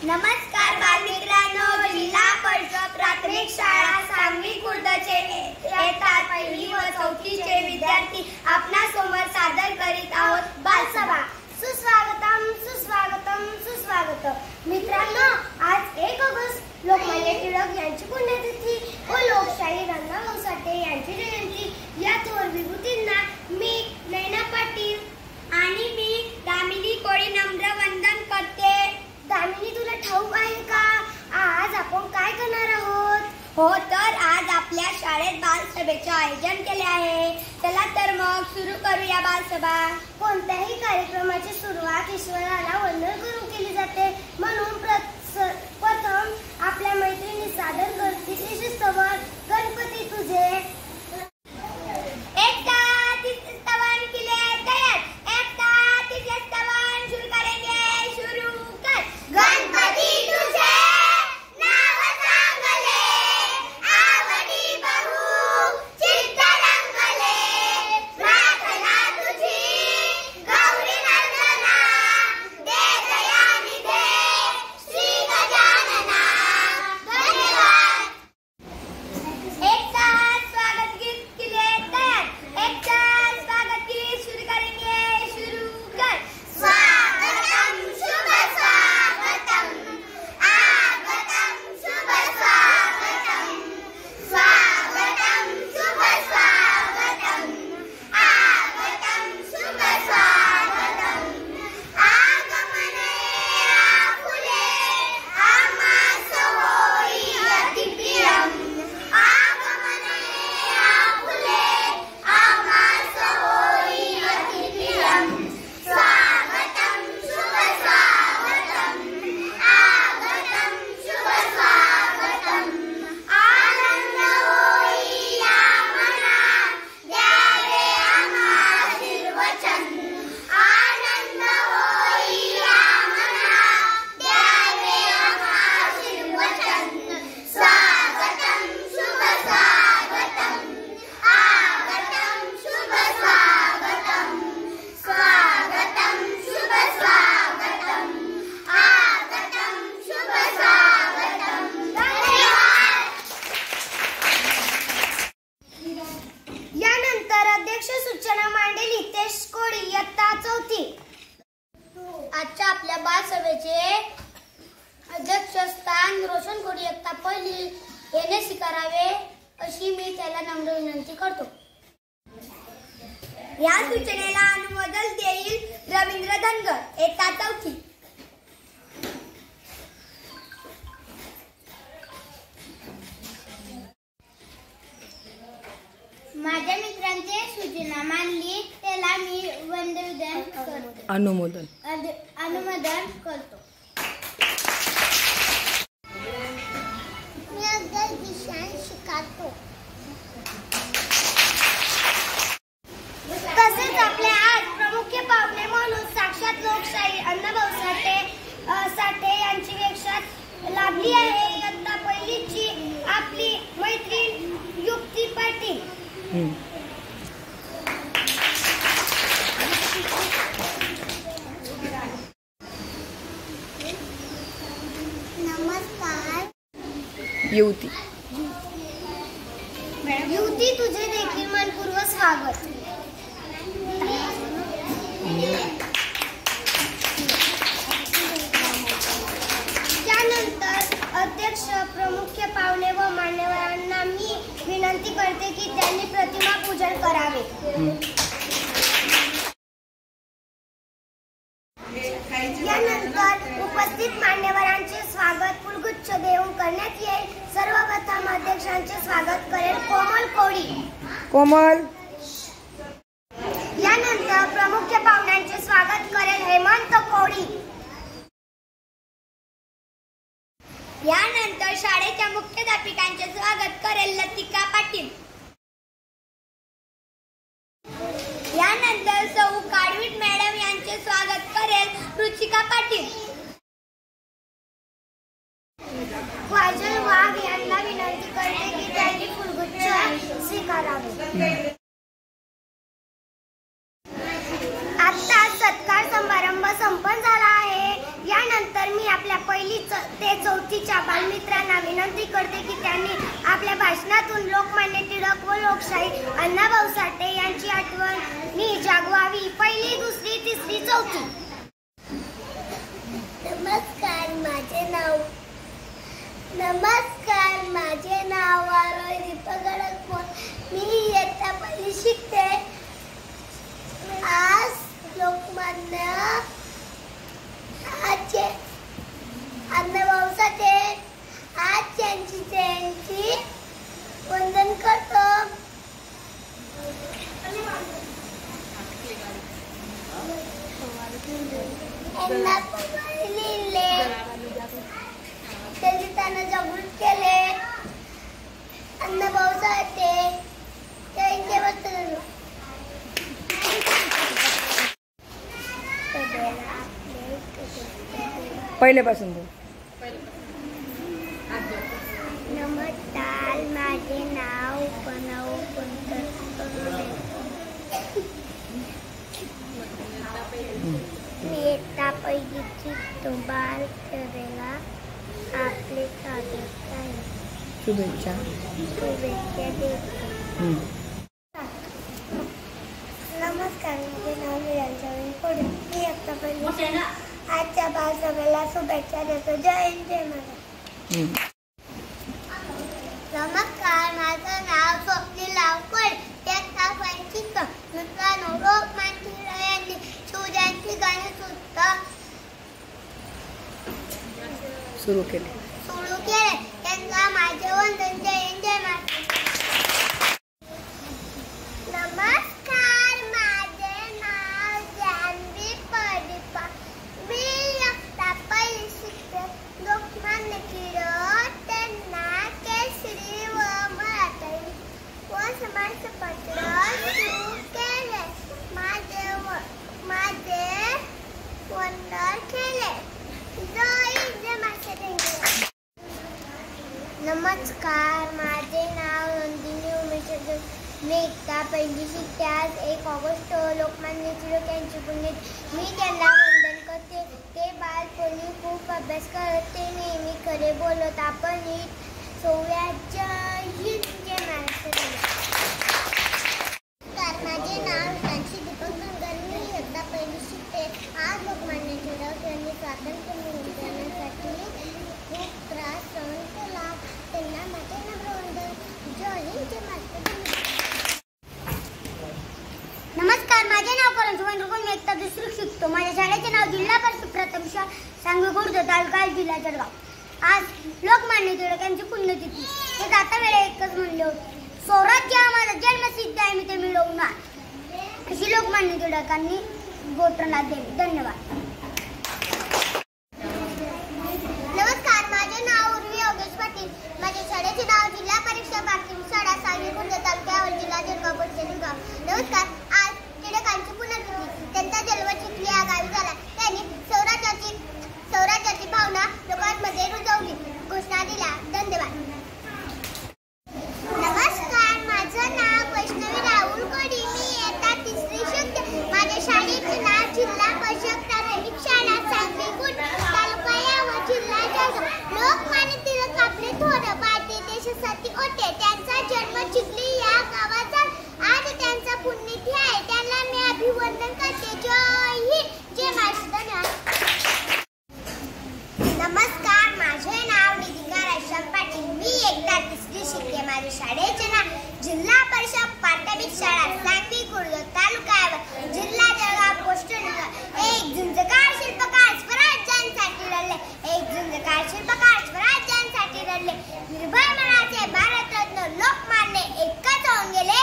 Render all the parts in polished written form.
नमस्कार बालमित्रांनो, जिल्हा परिषद प्राथमिक शाळा सांगवी खुर्दचे इयत्ता पहिली व चौथीचे विद्यार्थी आपणासमोर सादर करीत आहोत बालसभा। सुस्वागतम सुस्वागतम सुस्वागतम। मित्रांनो, आज 1 ऑगस्ट लोकमान्य टिळक यांची पुण्यतिथी व लोकशाही रंगाभाऊ साठे यांची जयंती। या थोर विभूतींना मी नैना पाटील आणि मी दामिनी कोळी नम्र वंदन करते। दामिनी, तुला ठाऊक आहे का आज आपण काय करणार आहोत? हो, तर आज आपल्या शाळेत बालसभेचे आयोजन केले आहे। चला तर मग सुरू करूया बालसभा। कोणत्याही कार्यक्रमाची सुरुवात ईश्वराला वंदन करून केली जाते, म्हणून प्रथम आपल्या मैत्रिणी सादर करतील स्तवन गणपती तुझे। आजच्या आपल्या बालसभेचे अध्यक्षस्थान रोशन कोळी इयत्ता पहिली याने स्वीकारावे अशी मी त्याला नम्र विनंती करतो। या सूचनेला अनुमोदन देईल रवींद्र धनगर इयत्ता चौथी। माझ्या मित्रांची सूचना मानली त्याला मी वंदन करतो, अनुमोदन करतो। मी अगदी दिशान शिकतो। तसेच आपले आज प्रमुख पाहुणे म्हणून साक्षात लोकशाही अण्णाभाऊ साठे यांची वेक्षात लाभली आहे। इयत्ता पहिलीची आपली मैत्रीण युक्ती पाटील। नमस्कार युवती, तुझे देखील मनपूर्वक स्वागत। त्यानंतर अध्यक्ष प्रमुख पाहुणे व मान्यवरांना मी विनंती करते की त्यांनी प्रतिमा पूजन करावे। यानंतर उपस्थित मान्यवरांचे स्वागत फुलगुच्छ देऊन करण्यात येईल। सर्वप्रथम अध्यक्षांचे स्वागत करेल कोमल कोळी। कोमल। यानंतर प्रमुख पाहुण्यांचे स्वागत करेल हेमंत कोळी। यानंतर शाळेच्या मुख्याध्यापिकांचे स्वागत करेल लतिका पाटील। यानंतर सौ काळवीट मॅडम यांचे स्वागत करेल रुचिका पाटील। काजल वाघ यांना विनंती करते की त्यांनी फुलगुच्छ स्वीकारावे। आता सत्कार समारंभ संपन्न झाला आहे। यानंतर मी आपल्या पहिलीचं टीव्हीच्या बालमित्रांना विनंती करते की त्यांनी आपल्या भाषणातून लोकमान्य टिळक व लोकशाही अण्णाभाऊ साठे यांची आठवणी जागवावी. पहिली, दुसरी, तिसरी, चौथी. नमस्कार, माझे नाव आरोही दीपक गडकमोर. मी इयत्ता पहिली शिकते. आज लोकमान्य अण्णाभाऊ साठे आज त्यांची जयंती वंदन करतो. लिहिले, त्यांनी त्यांना जागृत केले. अण्णाभाऊ साठे जयंती पहिल्यापासून बोल. नमस्कार, माझे नाव प्रणव मी इयत्ता पहिलीची बाल करेला आपले स्वागत आहे. शुभेच्छा देतो. नमस्कार, माझे नाव मी इयत्ता पहिली. आजच्या बालसभेला शुभेच्छा देतो. जय हिंद, जय महाराष्ट्र. नमस्कार, माझं नाव स्वप्नील लावकर. इयत्ता पहिली. मित्रांनो, लोकमान्य टिळक यांनी शिवजयंती गाणे सुरू केले. त्यांचा माझे वंदन. जय हिंद, जय महाराष्ट्र. नमस्कार, माझे नाव जानवी परिपा. मी इयत्ता पहिली शिकते. लोकमान्य टिळक त्यांना केसरी व मराठी व समाजपत्र सुरू केले. माझे वंदन केले. जय हिंद, जय महाराष्ट्र. नमस्कार, माझे नाव नंदिनी उमेश. मी इयत्ता पहिली शिकते. आज 1 ऑगस्ट लोकमान्य टिळक यांची पुण्यतिथी. मी त्यांना वंदन करते. ते बालपणी खूप अभ्यास करत. ते नेहमी खरे बोलत. आपण जय हिंद, जय महाराष्ट्र. माझे नाव कांची दीपक गंगर. मी इयत्ता पहिली शिकते. आज लोकमान्य टिळक यांनी स्वातंत्र्य मिळवण्यासाठी खूप त्रास सहन केला. त्यांना माझे नम्र जय हिंद, जय महाराष्ट्र. नमस्कार, माझे नाव करण सुमन रुकून. मी इयत्ता दुसरी शिकतो. माझ्या शाळेचे नाव जिल्हा परिषद प्रथम शाळा सांगवी खुर्द, तालुका जिल्हा जळगाव. आज लोकमान्य टिळक यांची पुण्यतिथी. हे जाता वेळी एकच म्हणले होते, स्वराज्य हा माझा जन्मसिद्ध आहे, मी ते मिळवणार. अशी लोकमान्य टिळकांनी घोषणा दिली. धन्यवाद. नमस्कार, माझे नाव उर्वी योगेश पाटील. माझ्या शाळेचे नाव जिल्हा परिषद प्राथमिक शाळा सांगवी खुर्द, तालुका जिल्हा जळगाव. नमस्कार, आज टिळकांची पुण्यतिथी. त्यांचा जन्म चिखली या गावी झाला. त्यांनी स्वराज्याची भावना लोकांमध्ये रुजवली, घोषणा दिल्या. धन्यवाद. नमस्कार, माझं नाव वैष्णवी राहुल कोडी. मी इयत्ता तिसरी शिकते. माझ्या शाळेचे नाव जिल्हा परिषद प्राथमिक शाळा सांगवी खुर्द, तालुका यावल, जिल्हा जळगाव. लोकमान्य टिळक आपले थोर भारतीय देशासाठी होते. त्यांचा जन्म चिखली या गावात झाला. आज त्यांचा पुण्यतिथी आहे. त्यांना मी अभिवादन करते. जय हिंद, जय महाराष्ट्र. नमस्कार, माझे नाव निधिका राजश्याम पाटील. मी इयत्ता तिसरी शिकते. माझ्या शाळेचे नाव जिल्हा परिषद प्राथमिक शाळा सांगवी खुर्द, तालुका यावल, जिल्हा जळगाव. Post number 1. झुंजकार शिल्पकार स्वराज्यासाठी लढले. 1. झुंजकार शिल्पकार स्वराज्यासाठी लढले. निर्भय मनाचे भारतरत्न लोकमान्य एकच होऊन गेले.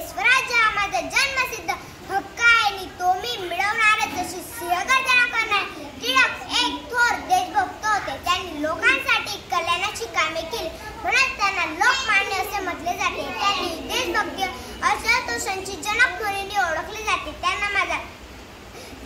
स्वराज्य हा माझा जन्मसिद्ध हक्क आहे आणि तो मी मिळवणारच. अशी सिंहगर्जना करणारे टिळक एक थोर देशभक्त होते. त्यांनी लोकांसाठी कल्याणाची कामे केली, म्हणून त्यांना लोकमान्य असे म्हटले जाते. त्यांनी देशभक्ती आशुतोषांची जनक म्हणून ओळखले जाते. त्यांना माझा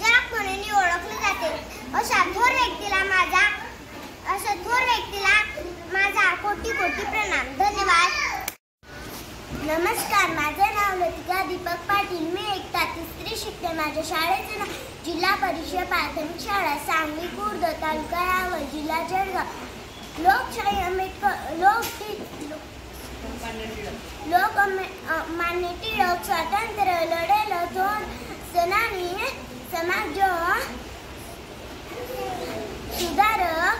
जनक म्हणून ओळखले जाते. अशा थोर व्यक्तीला माझा कोटी कोटी प्रणाम. धन्यवाद. नमस्कार, माझे नाव लतिका दीपक पाटील. मी इयत्ता 3री शिकते. माझ्या शाळेचे नाव जिल्हा परिषद प्राथमिक शाळा सांगवी खुर्द, तालुका यावल, जिल्हा जळगाव. लोकशाही आंबेडकर लोकमान्य टिळक स्वातंत्र्य लढेल थोर सेनानी, समाज सुधारक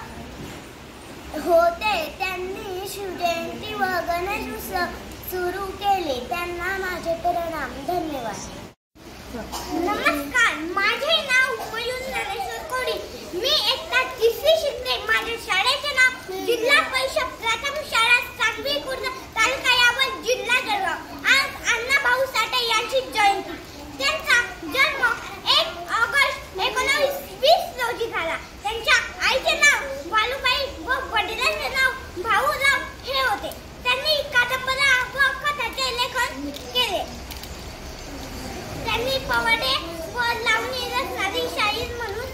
होते. त्यांनी शिवजयंती व गणेश उत्सव सुरू केले. त्यांना माझे प्रणाम. धन्यवाद. नमस्कार, माझे नाव मयूर नरेश्वर कोडी. मी इयत्ता 3री शिकते. माझ्या शाळेचे नाव जिल्हा परिषद प्राथमिक शाळा सांगवी खुर्द, तालुका यावल, जिल्हा जळगाव. आज अण्णाभाऊ साठे यांची जयंती. त्यांचा जन्म 1 ऑगस्ट 1920 रोजी झाला. त्यांच्या आईचे नाव वालुबाई व वडिलांचे नाव भाऊराव हे होते. त्यांनी कादंबऱ्या व कथांचे लेखन केले. त्यांनी पोवाडे व लावणी रचणारी शाहीर म्हणून.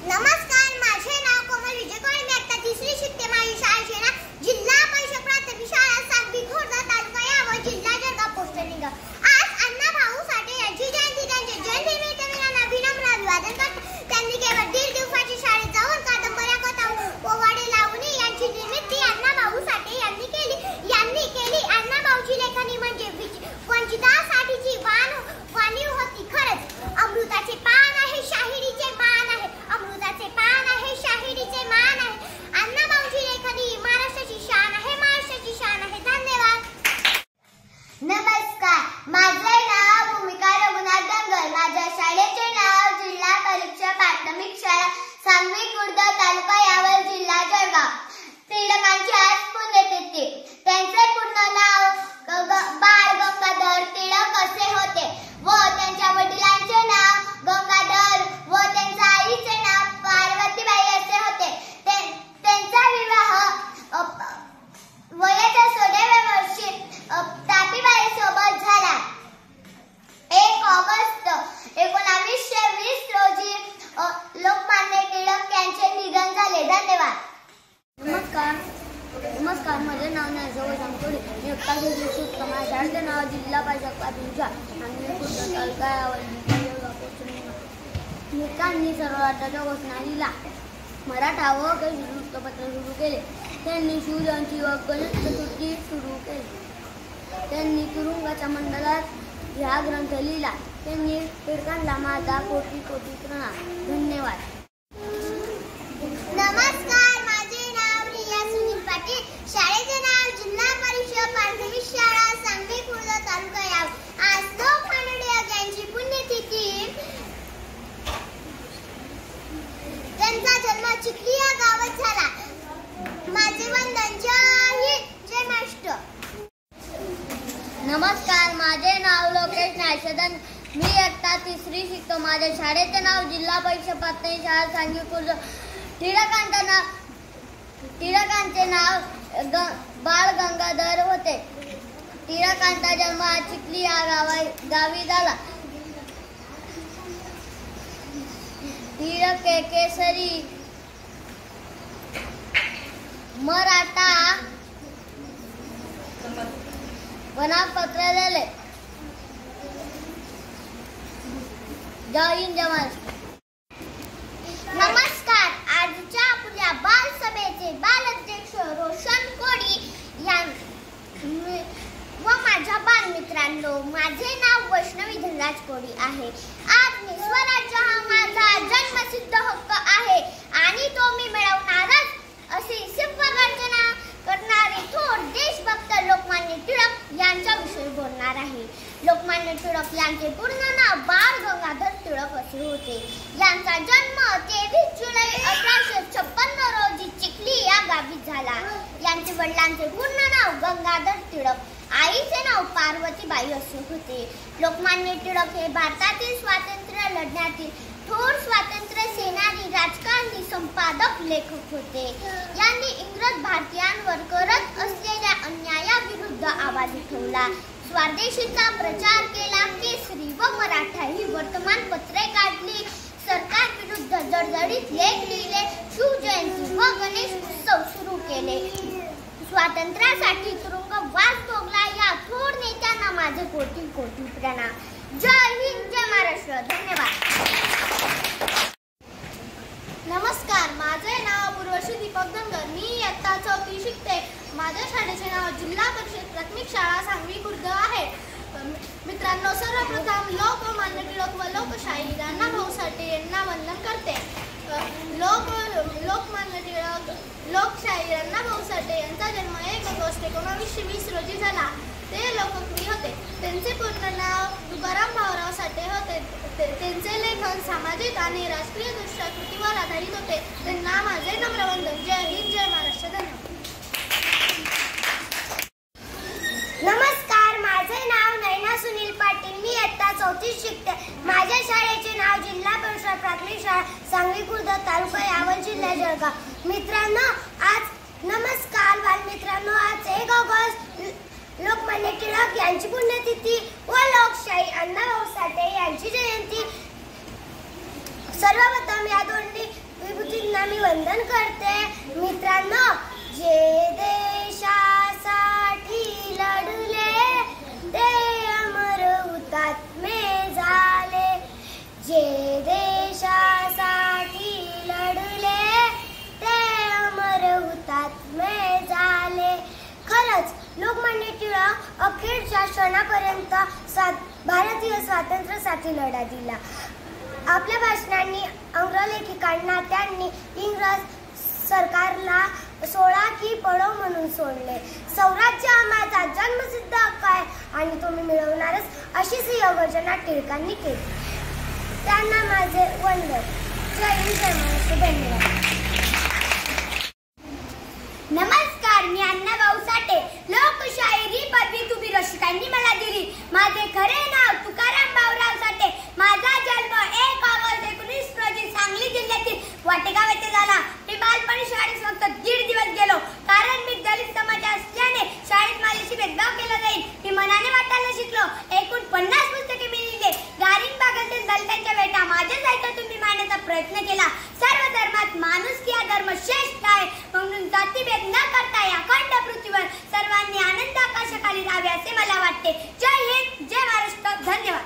नमस्कार, माझे नाव कोमल विजय कोळी. मी इयत्ता 3री शिकते. माझी शाळेचे नाव जिल्हा परिषद प्राथमिक शाळा सांगवी खुर्द, तालुका यावल, जिल्हा जळगाव, पोस्ट निगाव. आज अण्णाभाऊ साठे यांची जयंती. त्यांच्या जयंतीनिमित्त मी त्यांना विनम्र अभिवादन करतो. त्यांनी केवळ 1.5 दिवसाची शाळेत जाऊन कादंबऱ्या, कथा, पोवाडे, लावणी यांची निर्मिती अण्णाभाऊ साठे यांनी केली. अण्णाभाऊची लेखणी म्हणजे वंचितांसाठीची वाणी होती. खरंच अमृताचे पान आहे, शाहिरीचे मान आहे. अमृताचे पान आहे, शाहिरीचे मान आहे. अण्णाभाऊची लेखनी महाराष्ट्राची शान आहे, महाराष्ट्राची शान आहे. धन्यवाद. नमस्कार, माझे नाव भूमिका रघुनाथ दंगल. माझ्या शाळेचे नाव जिल्हा परिषद प्राथमिक शाळा सांगवी खुर्द, तालुका यावल, जिल्हा जळगाव. टिळकांची आज पुण्यतिथी. त्यांचे पूर्ण नाव बाळ गंगाधर टिळक असे होते व त्यांच्या वडिलांचे नाव गंगाधर व त्यांच्या आईचे नाव पार्वतीबाई असे होते. त्यांचा विवाह वयाच्या 16व्या वर्षी तापीबाई सोबत झाला. 1 ऑगस्ट 1920 रोजी लोकमान्य टिळक यांचे निधन झाले. धन्यवाद. नमस्कार, माझे नाव न्यायजवळ जामतोडे. मी इयत्ता 3री शिकते. माझ्या शाळेचे नाव जिल्हा परिषद प्राथमिक शाळा सांगवी खुर्द, तालुका यावल, जिल्हा जळगाव, पोस्ट निगाव. टिळकांनी स्वराज्याच्या घोषणा दिल्या. मराठा व काही वृत्तपत्र सुरू केले. त्यांनी शिवजयंती व गणेश चतुर्थी सुरू केली. त्यांनी तुरुंगाच्या मंडलात हा ग्रंथ लिहिला. त्यांनी टिळकांना माझा कोटी कोटी प्रणाम. धन्यवाद. नमस्कार, माझे नाव रिया सुनील पाटील. शाळेचे नाव जिल्हा परिषद प्राथमिक शाळा सांगवी खुर्द, तालुका यावल. आज लोकमान्य टिळक यांची पुण्यतिथी. त्यांचा जन्म चिखली या गावात झाला. माझे वंदन. जय हिंद, जय महाराष्ट्र. नमस्कार, माझे नाव लोकेश नायसदन. मी इयत्ता 3री शिकतो. माझ्या शाळेचे नाव जिल्हा परिषद प्राथमिक शाळा सांगवी खुर्द. टिळकांचे नाव बाळ गंगाधर होते. टिळकांचा जन्म चिखली या गावी झाला. टिळक केसरी मराठा वनापत्र दिले. जय हिंद, जय महाराष्ट्र. नमस्कार, आजच्या आपल्या बालसभेचे बालाध्यक्ष रोशन कोडी व माझ्या बालमित्रांनो, माझे नाव वैष्णवी धनराज कोडी आहे. आज मी स्वराज्य हा माझा जन्मसिद्ध हक्क आहे आणि तो मी मिळवणारच असे सिंहगर्जना करणारे थोर देशभक्त लोकमान्य टिळक यांच्याविषयी बोलणार आहे. लोकमान्य टिळक यांचे पूर्ण नाव बाळ गंगाधर टिळक असे होते. यांचा जन्म 23 जुलै 1856 रोजी चिखली या गावी झाला. यांचे वडिलांचे पूर्ण नाव गंगाधर टिळक, आईचे नाव पार्वतीबाई असे होते. लोकमान्य टिळक हे भारतातील स्वातंत्र्य लढण्यातील थोर स्वातंत्र्य सेनानी, राजकारणी, संपादक, लेखक होते. यांनी इंग्रज भारतीयांवर करत असलेल्या अन्यायाविरुद्ध आवाज उठवला. स्वदेशीचा प्रचार केला. केसरी व मराठा ही वर्तमानपत्रे काढली. सरकार विरुद्ध जडजडीत लेख लिहिले. शिवजयंती व गणेश उत्सव सुरू केले. स्वातंत्र्यासाठी तुरुंगवास भोगला या थोर नेत्यांना माझे कोटी कोटी प्रणाम. जय हिंद, जय महाराष्ट्र. धन्यवाद. नमस्कार, माझे नाव उर्वशी दीपक धनगर. मी इयत्ता 4थी शिकते. माझ्या शाळेचे नाव जिल्हा परिषद प्राथमिक शाळा सांगवी खुर्द आहे. मित्रांनो, सर्वप्रथम लोकमान्य टिळक व लोकशाही अण्णाभाऊ साठे यांना वंदन करते. लोकमान्य टिळक लोकशाही अण्णाभाऊ साठे यांचा जन्म 1 ऑगस्ट 1920 रोजी झाला. ते लोककवी होते. त्यांचे पूर्ण नाव तुकाराम भाऊराव साठे होते. त्यांचे लेखन सामाजिक आणि राष्ट्रीय दृष्ट्या कृतीवर आधारित होते. त्यांना माझे नम्र वंदन. जय हिंद, जय महाराष्ट्र. धन्यवाद. नमस्कार, माझे नाव नैना सुनील पाटील. मी इयत्ता 4थी शिकते. माझ्या शाळेचे नाव जिल्हा परिषद प्राथमिक शाळा सांगवी खुर्द, तालुका यावल, जिल्हा जळगाव. मित्रांनो, नमस्कार बालमित्रांनो, आज 1 ऑगस्ट लोकमान्य टिळक यांची पुण्यतिथी व लोकशाही अण्णाभाऊ साठे यांची जयंती. सर्वप्रथम या दोन्ही विभूतींना मी वंदन करते. मित्रांनो, जे देशासाठी लढले ते अमर हुतात्मे झाले. जे देशासाठी लढले ते अमर हुतात्मे झाले. खरंच लोकमान्य टिळक अखेरच्या क्षणापर्यंत भारतीय स्वातंत्र्यासाठी लढा दिला. आपल्या भाषणांनी अंग्रलेखिकांना त्यांनी इंग्रज सरकारला 16 की पळो म्हणून सोडले. स्वराज्य हा माझा जन्मसिद्ध हक्क आहे आणि तो मी मिळवणारच, अशी सिंहगर्जना टिळकांनी केली. त्यांना माझे वंदन. जय हिंद, जय महाराष्ट्र. धन्यवाद. नमस्कार, मी अण्णाभाऊ साठे. लोकशाहीरी पदवी तुम्ही रसिकांनी मला दिली. माझे खरे नाव तुकाराम भाऊराव साठे. माझा जन्म 1 ऑगस्ट 19 रोजी सांगली जिल्ह्यातील वाटेगाव येथे झाला. मी बालपणी शाळेत फक्त 1.5 दिवस गेलो, कारण मी दलित समाज असल्याने शाळेत माझ्याशी भेदभाव केला जाईल. मी मनाने वाटायला शिकलो. एकूण 50 पुस्तके मी लिहिले. ग्रामीण भागातील दलितांच्या भेटा माझ्या साहित्यातून मी मांडण्याचा प्रयत्न केला. सर्व धर्मात माणुसकी हा धर्म श्रेष्ठ आहे, म्हणून जातीभेद न करता या अखंड पृथ्वीवर सर्वांनी आनंद आकाशाखाली राहावे असे मला वाटते. जय हिंद, जय महाराष्ट्र. धन्यवाद.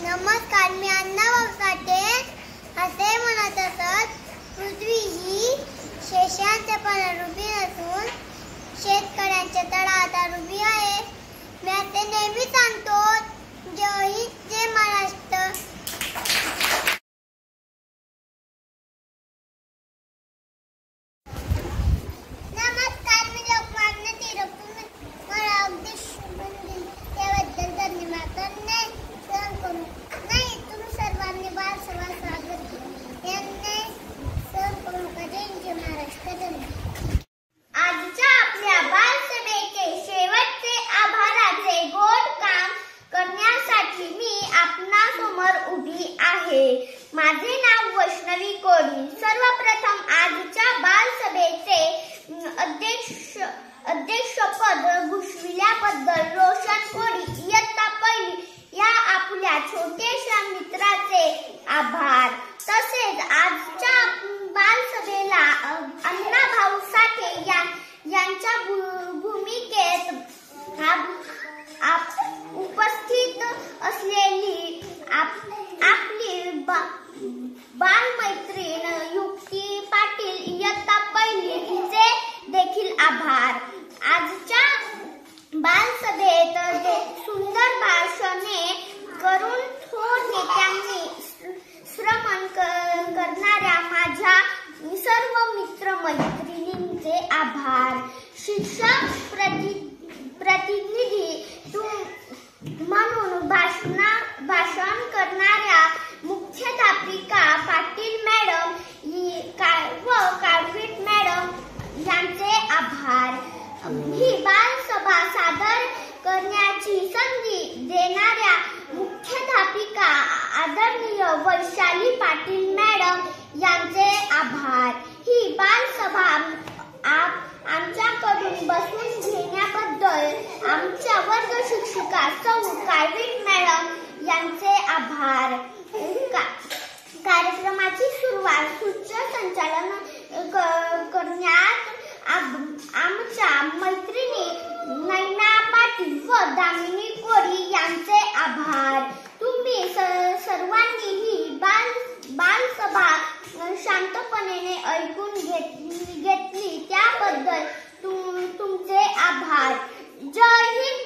नमस्कार, मी अण्णाभाऊ साठे. असे म्हणत असत, पृथ्वी ही शेषांच्या पाण्यावर उभी नसून शेतकऱ्यांच्या तळावर उभी आहे. मी ते नेहमी सांगतो. जय हिंद, जय महाराष्ट्र. नमस्कार, मी लोकमान्य टिळक. मला अगदी त्याबद्दल धन्यवाद नाही. तुम्ही सर्वांनी बालसभा स्वागत यांनी सर करू. जय महाराष्ट्र. धन्यवाद. आजच्या आपल्या बालसभेचे शेवटचे आभाराचे गोड काम करण्यासाठी मी आपणासमोर उभी आहे. माझे नाव वैष्णवी कोळी. सर्वप्रथम आजच्या बालसभेचे अध्यक्षपद भूषविल्याबद्दल रोशन कोळी इयत्ता 1 या आपल्या छोट्याशा मित्राचे आभार. तसेच आजच्या बालसभेला अण्णाभाऊ साठे यांच्या भूमिकेत उपस्थित असलेली आपली बालमैत्रीण युक्ती पाटील इयत्ता 1 हिचे देखील आभार. आजच्या बालसभेत सुंदर भाषणे करून थोर नेत्यांनी श्रमण करणाऱ्या माझ्या सर्व मित्रमैत्रिणींचे आभार. शिक्षक प्रतिनिधी म्हणून भाषण करणाऱ्या मुख्याध्यापिका पाटील मॅडम व काळवीट मॅडम यांचे आभार. ही बालसभा सादर करण्याची संधी देणाऱ्या मुख्याध्यापिका आदरणीय वैशाली पाटील मॅडम यांचे आभार. ही बालसभा आमच्याकडून बसून घेण्याबद्दल आमच्या वर्ग शिक्षिका सौ काळवीट मॅडम यांचे आभार. कार्यक्रमाची सुरुवात सूत्रसंचालन करण्यात आमच्या मैत्रिणी नैना पाटील व दामिनी कोरी यांचे आभार. तुम्ही सर्वांनी ही बालसभा शांतपणे ऐकून घेतली त्याबद्दल तुमचे आभार. जय हिंद.